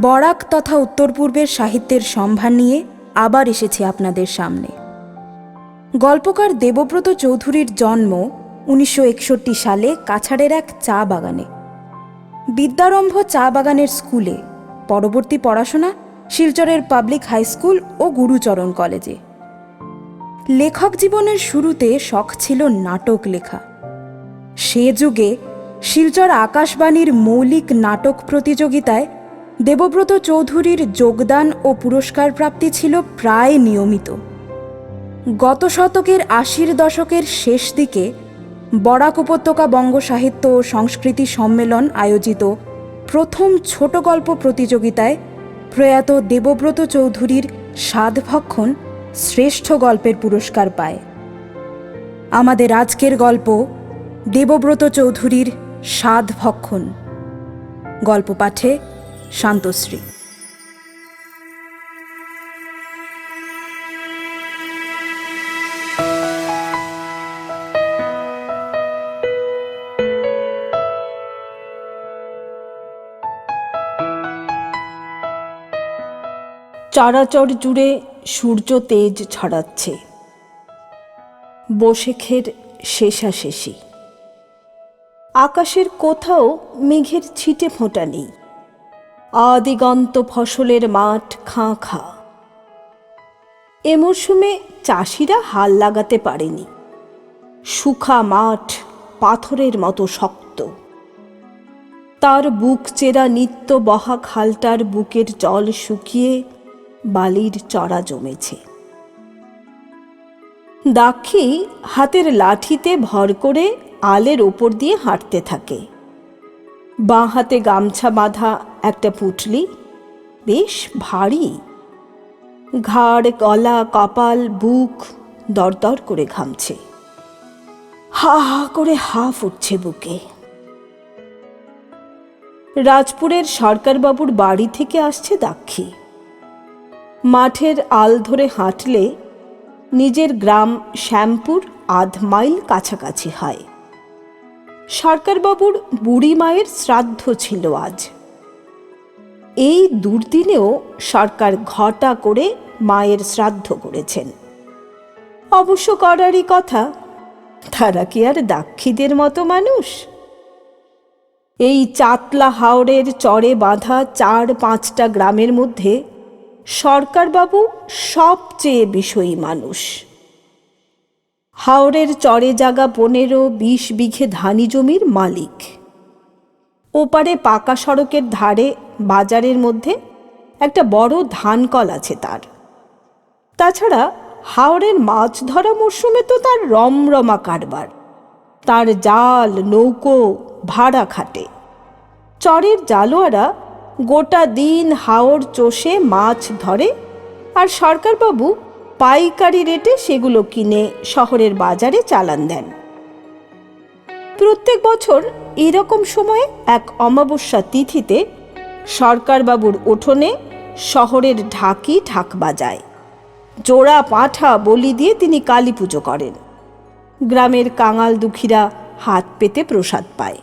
বরাক তথা উত্তর পূর্বের সাহিত্যের সম্ভার নিয়ে আবার এসেছি আপনাদের সামনে। গল্পকার দেবব্রত চৌধুরীর জন্ম 1961 সালে কাছাড়ের এক চা বাগানে। বিদ্যারম্ভ চা বাগানের স্কুলে, পরবর্তী পড়াশোনা শিলচরের পাবলিক হাই স্কুল ও গুরুচরণ কলেজে। লেখক জীবনের শুরুতে শখ ছিল নাটক লেখা। সে যুগে শিলচর আকাশবাণীর মৌলিক নাটক প্রতিযোগিতায় দেবব্রত চৌধুরীর যোগদান ও পুরস্কার প্রাপ্তি ছিল প্রায় নিয়মিত। গত শতকের 80-র দশকের শেষ দিকে বরাক উপত্যকা বঙ্গ সাহিত্য ও সংস্কৃতি সম্মেলন আয়োজিত প্রথম ছোট গল্প প্রতিযোগিতায় প্রয়াত দেবব্রত চৌধুরীর সাধভক্ষণ শ্রেষ্ঠ গল্পের পুরস্কার পায়। আমাদের আজকের গল্প দেবব্রত চৌধুরীর সাধভক্ষণ। গল্প পাঠে শান্তশ্রী। চরাচর জুড়ে সূর্য তেজ ছড়াচ্ছে। বৈশাখের শেষাশেষি। আকাশের কোথাও মেঘের ছিটে ফোঁটা নেই। আদিগন্ত ফসলের মাঠ খাঁ খাঁ। এ মরশুমে চাষিরা হাল লাগাতে পারেনি। শুখা মাঠ পাথরের মতো শক্ত। তার বুক চেরা নিত্য বহা খালটার বুকের জল শুকিয়ে বালির চড়া জমেছে। দাক্ষী হাতের লাঠিতে ভর করে আলের ওপর দিয়ে হাঁটতে থাকে। বাঁ হাতে গামছা বাঁধা একটা পুঁটলি, বেশ ভারী। ঘাড়, গলা, কপাল, বুক দরদর করে ঘামছে। হা হা করে হাঁফ উঠছে বুকে। রাজপুরের সরকারবাবুর বাড়ি থেকে আসছে দাক্ষী। মাঠের আল ধরে হাঁটলে নিজের গ্রাম শ্যামপুর 1/2 মাইল কাছাকাছি হয়। সরকারবাবুর বুড়ি মায়ের শ্রাদ্ধ ছিল আজ। এই দুর্দিনেও সরকার ঘটা করে মায়ের শ্রাদ্ধ করেছেন। অবশ্য করারই কথা, তারা কি আর দাক্ষীদের মতো মানুষ? এই চাতলা হাওরের চরে বাঁধা 4-5টা গ্রামের মধ্যে সরকারবাবু সবচেয়ে বিষয়ী মানুষ। হাওরের চরে জাগা 15-20 বিঘে ধানি জমির মালিক। ওপারে পাকা সড়কের ধারে বাজারের মধ্যে একটা বড় ধানকল আছে তার। তাছাড়া হাওরের মাছ ধরা মরশুমে তো তার রমরমা কারবার। তার জাল, নৌকো ভাড়া খাটে। চরের জালোয়ারা গোটা দিন হাওর চষে মাছ ধরে, আর সরকারবাবু পাইকারি রেটে সেগুলো কিনে শহরের বাজারে চালান দেন। প্রত্যেক বছর এরকম সময়ে এক অমাবস্যা তিথিতে সরকারবাবুর উঠোনে শহরের ঢাকি ঢাক বাজায়। জোড়া পাঁঠা বলি দিয়ে তিনি কালী পুজো করেন। গ্রামের কাঙাল দুঃখীরা হাত পেতে প্রসাদ পায়।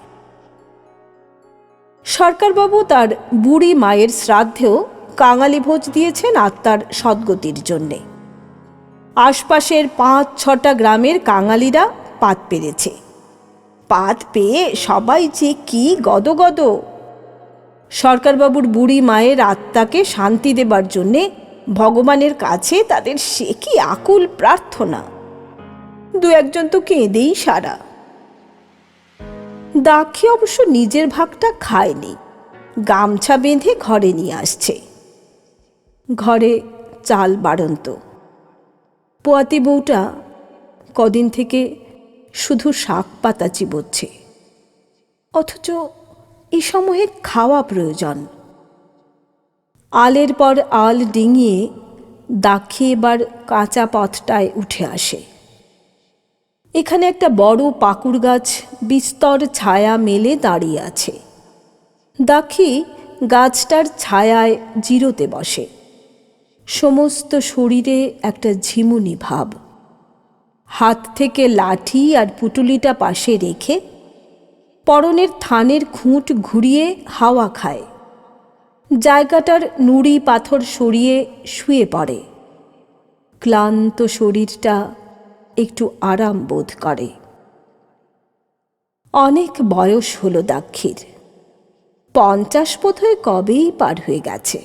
সরকারবাবু তার বুড়ি মায়ের শ্রাদ্ধেও কাঙালি ভোজ দিয়েছেন আত্মার সদ্গতির জন্যে। আশপাশের 5-6টা গ্রামের কাঙালিরা পাত পেরেছে। পাত পেয়ে সবাই যে কি গদগদ। সরকারবাবুর বুড়ি মায়ের আত্মাকে শান্তি দেবার জন্যে ভগবানের কাছে তাদের সে কি আকুল প্রার্থনা। 2-1জন তো কেঁদেই সারা। দাক্ষী অবশ্য নিজের ভাগটা খায়নি, গামছা বেঁধে ঘরে নিয়ে আসছে। ঘরে চাল বাড়ন্ত। পোয়াতি বউটা কদিন থেকে শুধু শাক পাতা চিবোচ্ছে, অথচ এ সময়ে খাওয়া প্রয়োজন। আলের পর আল ডিঙিয়ে দাক্ষী এবার কাঁচা পথটায় উঠে আসে। এখানে একটা বড় পাকুড় গাছ বিস্তর ছায়া মেলে দাঁড়িয়ে আছে। দাক্ষী গাছটার ছায়ায় জিরোতে বসে। সমস্ত শরীরে একটা ঝিমুনি ভাব। হাত থেকে লাঠি আর পুটুলিটা পাশে রেখে পরনের থানের খুঁট ঘুরিয়ে হাওয়া খায়। জায়গাটার নুড়ি পাথর সরিয়ে শুয়ে পড়ে। ক্লান্ত শরীরটা একটু আরাম বোধ করে। অনেক বয়স হলো দাক্ষীর, 50 বোধহয় কবেই পার হয়ে গেছে।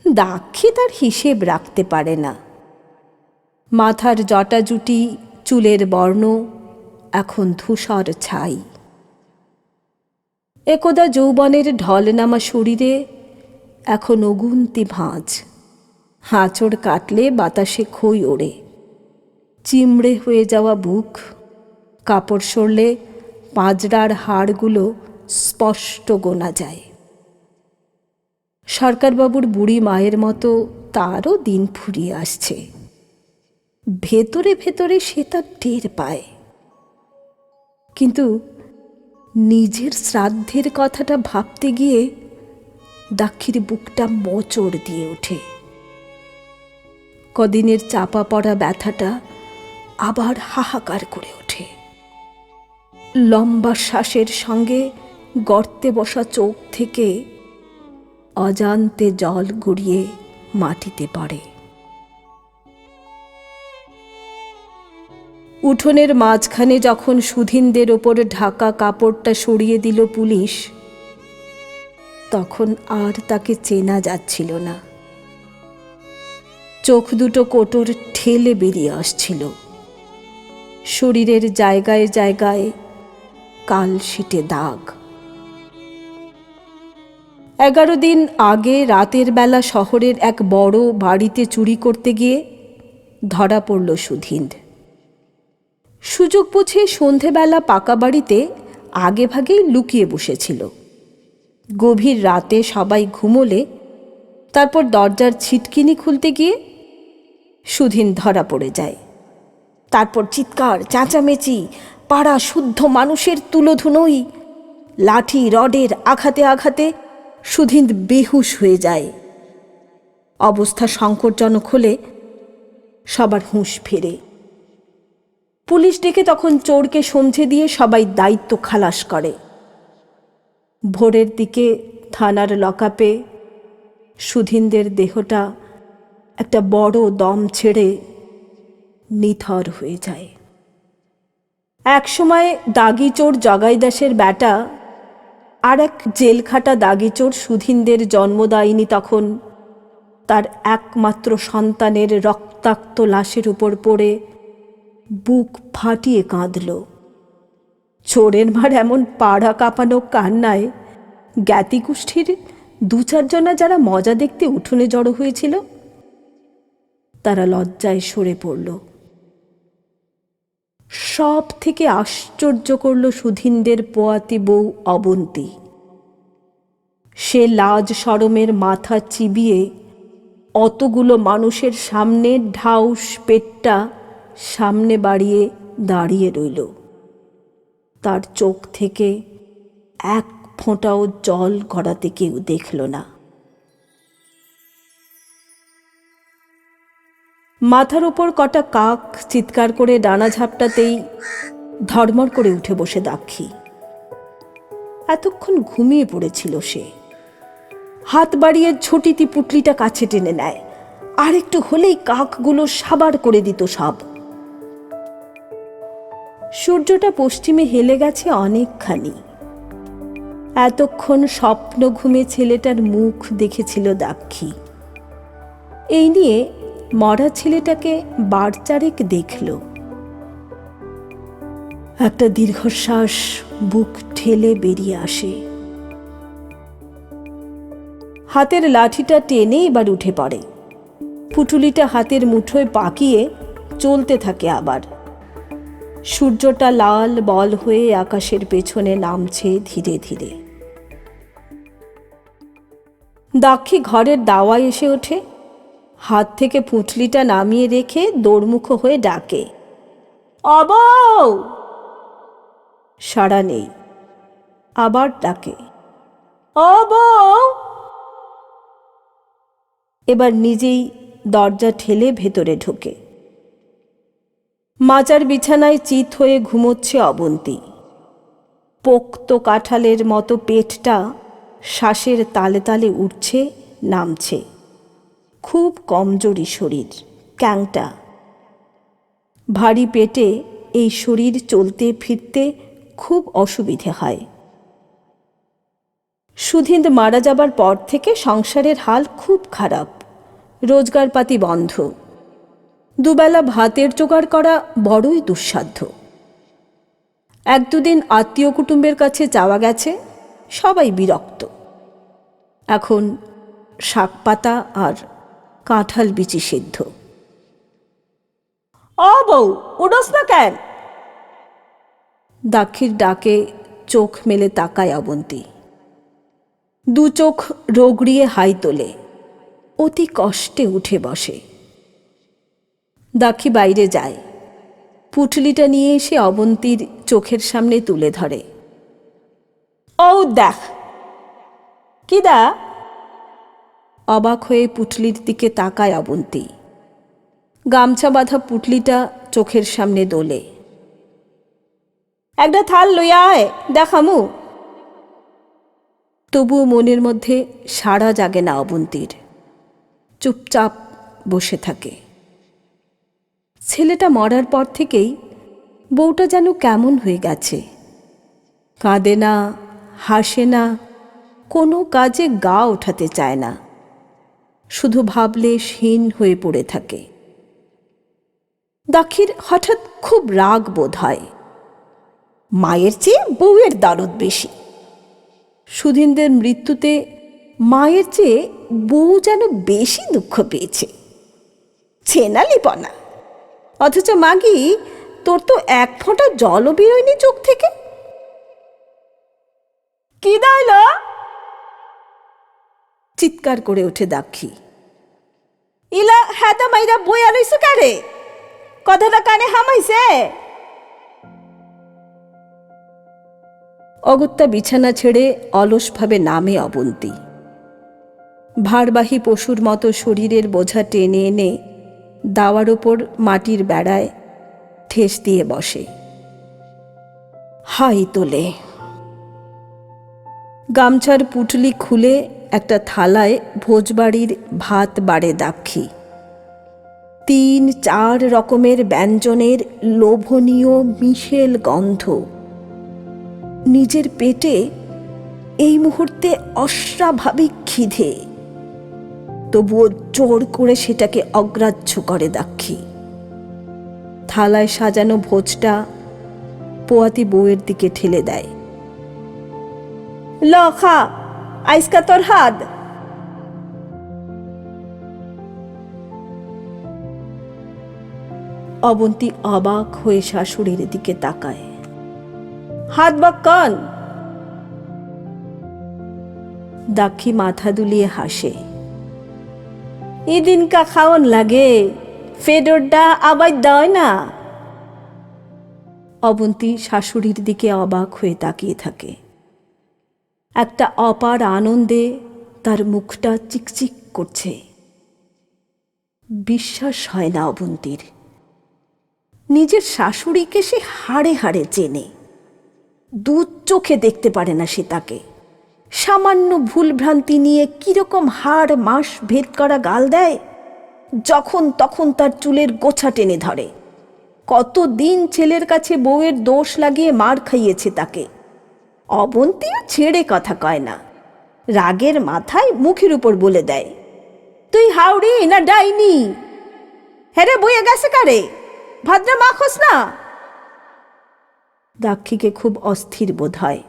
দাক্ষী তার হিসেব রাখতে পারে না। মাথার জটাজুটি, চুলের বর্ণ এখন ধূসর ছাই। একদা যৌবনের ঢলনামা শরীরে এখন অগুন্তি ভাঁজ। হাঁচড় কাটলে বাতাসে খই ওড়ে। চিমড়ে হয়ে যাওয়া বুক, কাপড় সরলে পাঁজরার হাড়গুলো স্পষ্ট গোনা যায়। সরকারবাবুর বুড়ি মায়ের মতো তারও দিন ফুরিয়ে আসছে। ভেতরে ভেতরে সে তার টের পায়, কিন্তু নিজের শ্রাদ্ধের কথাটা ভাবতে গিয়ে দাক্ষীর বুকটা মোচড় দিয়ে ওঠে। কদিনের চাপা পড়া ব্যথাটা আবার হাহাকার করে ওঠে। লম্বা শ্বাসের সঙ্গে গর্তে বসা চোখ থেকে অজান্তে জল গড়িয়ে মাটিতে পড়ে। উঠোনের মাঝখানে যখন সুধীনদের ওপর ঢাকা কাপড়টা সরিয়ে দিল পুলিশ, তখন আর তাকে চেনা যাচ্ছিল না। চোখ দুটো কোটর ঠেলে বেরিয়ে আসছিল। শরীরের জায়গায় জায়গায় কালশিটে দাগ। 11 দিন আগে রাতের বেলা শহরের এক বড় বাড়িতে চুরি করতে গিয়ে ধরা পড়ল সুধীন। সুযোগ বুঝে সন্ধেবেলা পাকা বাড়িতে আগেভাগেই লুকিয়ে বসেছিল। গভীর রাতে সবাই ঘুমোলে তারপর দরজার ছিটকিনি খুলতে গিয়ে সুধীন ধরা পড়ে যায়। তারপর চিৎকার, চেঁচামেচি, পাড়া শুদ্ধ মানুষের তুলোধুনোই। লাঠি রডের আঘাতে আঘাতে সুধীন বেহুশ হয়ে যায়। অবস্থা সংকটজনক হলে সবার হুঁশ ফেরে। পুলিশ ডেকে তখন চোরকে সমঝে দিয়ে সবাই দায়িত্ব খালাস করে। ভোরের দিকে থানার লকআপে সুধীনদের দেহটা একটা বড় দম ছেড়ে নিথর হয়ে যায়। একসময় দাগি চোর জগাই দাসের বেটা আর এক জেলখাটা দাগি চোর সুধীনদের জন্মদায়িনী তখন তার একমাত্র সন্তানের রক্তাক্ত লাশের উপর পড়ে বুক ফাটিয়ে কাঁদল। চোরের মার এমন পাড়া কাঁপানো কান্নায় জ্ঞাতিগোষ্ঠীর 2-4 জনা যারা মজা দেখতে উঠোনে জড়ো হয়েছিল, তারা লজ্জায় সরে পড়ল। সব থেকে আশ্চর্য করল সুধীনদের পোয়াতি বউ অবন্তী। সে লাজ শরমের মাথা চিবিয়ে অতগুলো মানুষের সামনে ঢাউস পেটটা সামনে বাড়িয়ে দাঁড়িয়ে রইল। তার চোখ থেকে এক ফোঁটাও জল গড়াতে কেউ দেখল না। মাথার উপর কটা কাক চিৎকার করে ডানা ঝাপটাতেই ধর্মর করে উঠে বসে দাক্ষী। এতক্ষণ ঘুমিয়ে পড়েছিল সে। হাত বাড়িয়ে ঝটিতি পুটলিটা কাছে টেনে নেয়। আর একটু হলেই কাকগুলো সাবার করে দিত সব। সূর্যটা পশ্চিমে হেলে গেছে অনেকখানি। এতক্ষণ স্বপ্ন ঘুমে ছেলেটার মুখ দেখেছিল দাক্ষী। এই নিয়ে মরা ছেলেটাকে 12 দেখল। একটা দীর্ঘশ্বাস বুক ঠেলে বেরিয়ে আসে। হাতের লাঠিটা টেনে এবার উঠে পড়ে। পুটুলিটা হাতের মুঠোয় পাকিয়ে চলতে থাকে আবার। সূর্যটা লাল বল হয়ে আকাশের পেছনে নামছে ধীরে ধীরে। দাক্ষী ঘরের দাওয়ায় এসে ওঠে। হাত থেকে পুঁটলিটা নামিয়ে রেখে দৌড়মুখ হয়ে ডাকে, অবৌ! সাড়া নেই। আবার ডাকে, অবৌ! এবার নিজেই দরজা ঠেলে ভেতরে ঢোকে। মাচার বিছানায় চিত হয়ে ঘুমোচ্ছে অবন্তী। পোক্ত কাঁঠালের মতো পেটটা শ্বাসের তালে তালে উঠছে নামছে। খুব কমজোরি শরীর, ক্যাংটা। ভারী পেটে এই শরীর চলতে ফিরতে খুব অসুবিধে হয়। সুধীন্দ মারা যাবার পর থেকে সংসারের হাল খুব খারাপ। রোজগারপাতি বন্ধ। দুবেলা ভাতের জোগাড় করা বড়ই দুঃসাধ্য। এক দুদিন আত্মীয় কুটুম্বের কাছে যাওয়া গেছে, সবাই বিরক্ত। এখন শাক পাতা আর কাঁঠাল বিচি সেদ্ধ। ও বউ, উঠোস না কেন? দাক্ষীর ডাকে চোখ মেলে তাকায় অবন্তী। দু চোখ রগড়িয়ে হাই তোলে, অতি কষ্টে উঠে বসে। দাক্ষী বাইরে যায়, পুটলিটা নিয়ে এসে অবন্তীর চোখের সামনে তুলে ধরে। ও দেখ। কি দা? অবাক হয়ে পুটলির দিকে তাকায় অবন্তী। গামছা বাঁধা পুটলিটা চোখের সামনে দোলে। একটা থাল লইয়া আয়, দেখামু। তবুও মনের মধ্যে সাড়া জাগে না অবন্তীর। চুপচাপ বসে থাকে। ছেলেটা মরার পর থেকেই বউটা যেন কেমন হয়ে গেছে। কাঁদে না, হাসে না, কোনো কাজে গা ওঠাতে চায় না। শুধু ভাবলে হীন হয়ে পড়ে থাকে। দাক্ষীর হঠাৎ খুব রাগ বোধ হয়। মায়ের চেয়ে বউয়ের দরদ বেশি। সুধীন্দ্রের মৃত্যুতে মায়ের চেয়ে বউ যেন বেশি দুঃখ পেয়েছে। ছেনালিপনা। অথচ মাগি, তোর তো এক ফোঁটা জলও বেরোয়নি চোখ থেকে। কি দাইল? চিৎকার করে ওঠে দাক্ষী। ইলা হ্যাদা মাইরা বইয়া রইছ কারে? কথাটা কানে হামাইছে? অগত্যা বিছানা ছেড়ে অলসভাবে নামে অবন্তী। ভারবাহী পশুর মতো শরীরের বোঝা টেনে এনে দাওয়ার ওপর মাটির বেড়ায় ঠেস দিয়ে বসে। হাই তোলে। গামছার পুটলি খুলে একটা থালায় ভোজবাড়ির ভাত বাড়ে দাক্ষী। ৩-৪ রকমের ব্যঞ্জনের লোভনীয় মিশেল গন্ধ। নিজের পেটে এই মুহূর্তে অস্বাভাবিক খিদে, তবুও জোর করে সেটাকে অগ্রাহ্য করে দাক্ষী। থালায় সাজানো ভোজটা পোয়াতি বউয়ের দিকে ঠেলে দেয়। ল খা, আইসকা তোর হাত। অবন্তী অবাক হয়ে শাশুড়ির দিকে তাকায়। হাত বাক্কন। দাক্ষী মাথা দুলিয়ে হাসে। ইদিনকা খাওন লাগে, ফেডরটা আবার দেয় না। অবন্তী শাশুড়ির দিকে অবাক হয়ে তাকিয়ে থাকে। একটা অপার আনন্দে তার মুখটা চিকচিক করছে। বিশ্বাস হয় না অবন্তীর। নিজের শাশুড়িকে সে হাড়ে হাড়ে চেনে। দু চোখে দেখতে পারে না সে তাকে। সামান্য ভুলভ্রান্তি নিয়ে কিরকম হাড় মাস ভেদ করা গাল দেয়। যখন তখন তার চুলের গোছা টেনে ধরে। কতদিন ছেলের কাছে বউয়ের দোষ লাগিয়ে মার খাইয়েছে তাকে। অবন্তীও ছেড়ে কথা কয় না। রাগের মাথায় মুখের উপর বলে দেয়, তুই হাওড়ি না ডাইনি? হেরে বইয়ে গেছে কারে? ভাদ্রা মাখস না। দাক্ষীকে খুব অস্থির বোধ হয়।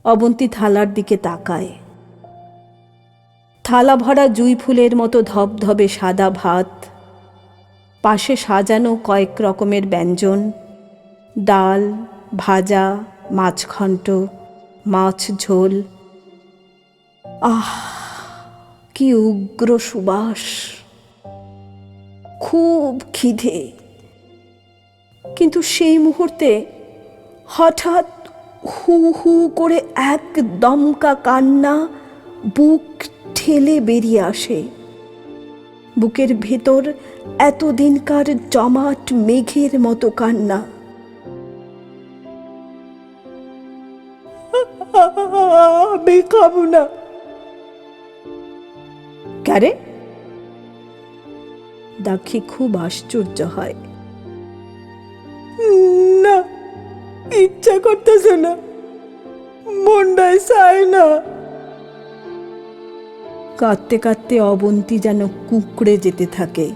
অবন্তী থালার দিকে তাকায়। থালা ভরা জুঁই ফুলের মতো ধবধবে সাদা ভাত, পাশে সাজানো কয়েক রকমের ব্যঞ্জন, ডাল, ভাজা, মাছঘণ্ট, মাছ ঝোল। আহ, কি উগ্র সুবাস! খুব খিদে। কিন্তু সেই মুহূর্তে হঠাৎ হু হু করে এক দমকা কান্না বুক ঠেলে বেরিয়ে আসে। বুকের ভেতর এতদিনকার জমাট মেঘের মতো কান্না। আমি খাবো না। ক্যারে? দাক্ষী খুব আশ্চর্য হয়। না, ইচ্ছা করতেছে না, মনটাই চায় না। কাঁদতে কাঁদতে অবন্তী যেন কুঁকড়ে যেতে থাকে।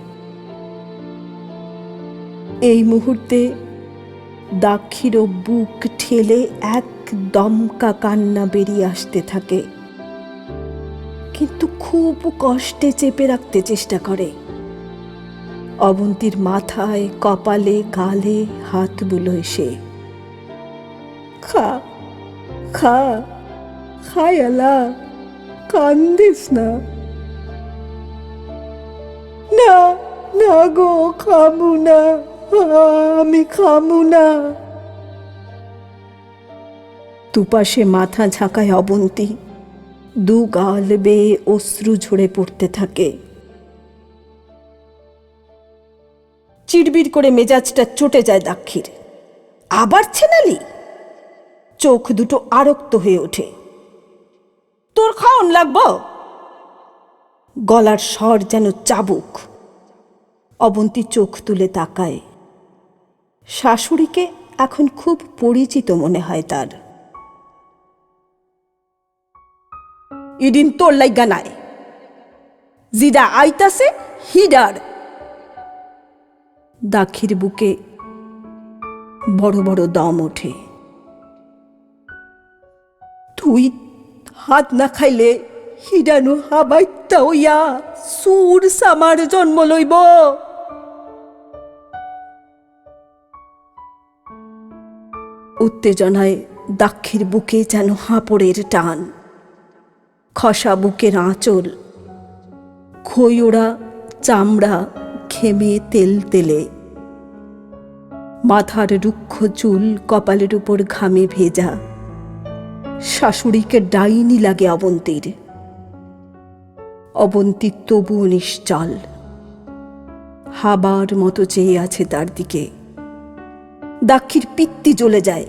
এই মুহূর্তে দাক্ষীরও বুক ঠেলে এক দমকা কান্না বেরিয়ে আসতে থাকে, কিন্তু খুব কষ্টে চেপে রাখতে চেষ্টা করে। অবন্তীর মাথায়, কপালে, গালে হাত বুলোয় সে। খা খা, খায় আলা, কান্দিস না। না না গো, খাবো না, আমি খাবো না। দুপাশে মাথা ঝাঁকায় অবন্তী, দু গাল বেয়ে অশ্রু ঝরে পড়তে থাকে। চিড়বিড় করে মেজাজটা চটে যায় দাক্ষীর। আবার ছেনালি? চোখ দুটো আরক্ত হয়ে ওঠে। তোর খাওন লাগবো? গলার স্বর যেন চাবুক। অবন্তী চোখ তুলে তাকায়। শাশুড়িকে এখন খুব পরিচিত মনে হয় তার। ইদিন তোর লাইগা নাই, জিডা আইতাছে হিডার। দাক্ষীর বুকে বড় বড় দম ওঠে। তুই হাত না খাইলে হিডানু হাবাইতা হইয়া সুর সামার জন্ম লইব। উত্তেজনায় দাক্ষীর বুকে যেন হাঁপড়ের টান। খসা বুকের আঁচল, খই ওড়া চামড়া ঘেমে তেল তেলে। মাথার রুক্ষ চুল কপালের উপর ঘামে ভেজা। শাশুড়িকে ডাইনি লাগে অবন্তীর। অবন্তী তবুও নিশ্চল, হাবার মতো চেয়ে আছে তার দিকে। দাক্ষীর পিত্তি জ্বলে যায়।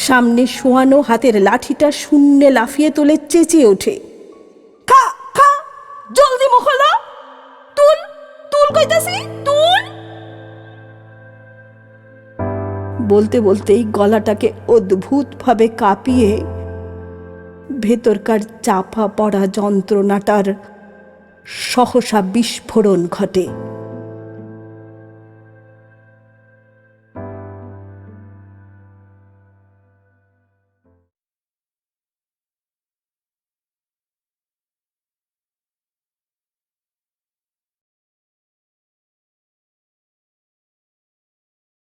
সামনে শোয়ানো হাতের লাঠিটা শূন্যে লাফিয়ে তোলে, চেঁচিয়ে ওঠে, খা খা, জলদি মুখ খোলো, তুল তুল কইতাছি, তুল। বলতে বলতেই গলাটাকে অদ্ভুতভাবে কাঁপিয়ে ভেতরকার চাপা পড়া যন্ত্রণাটার সহসা বিস্ফোরণ ঘটে।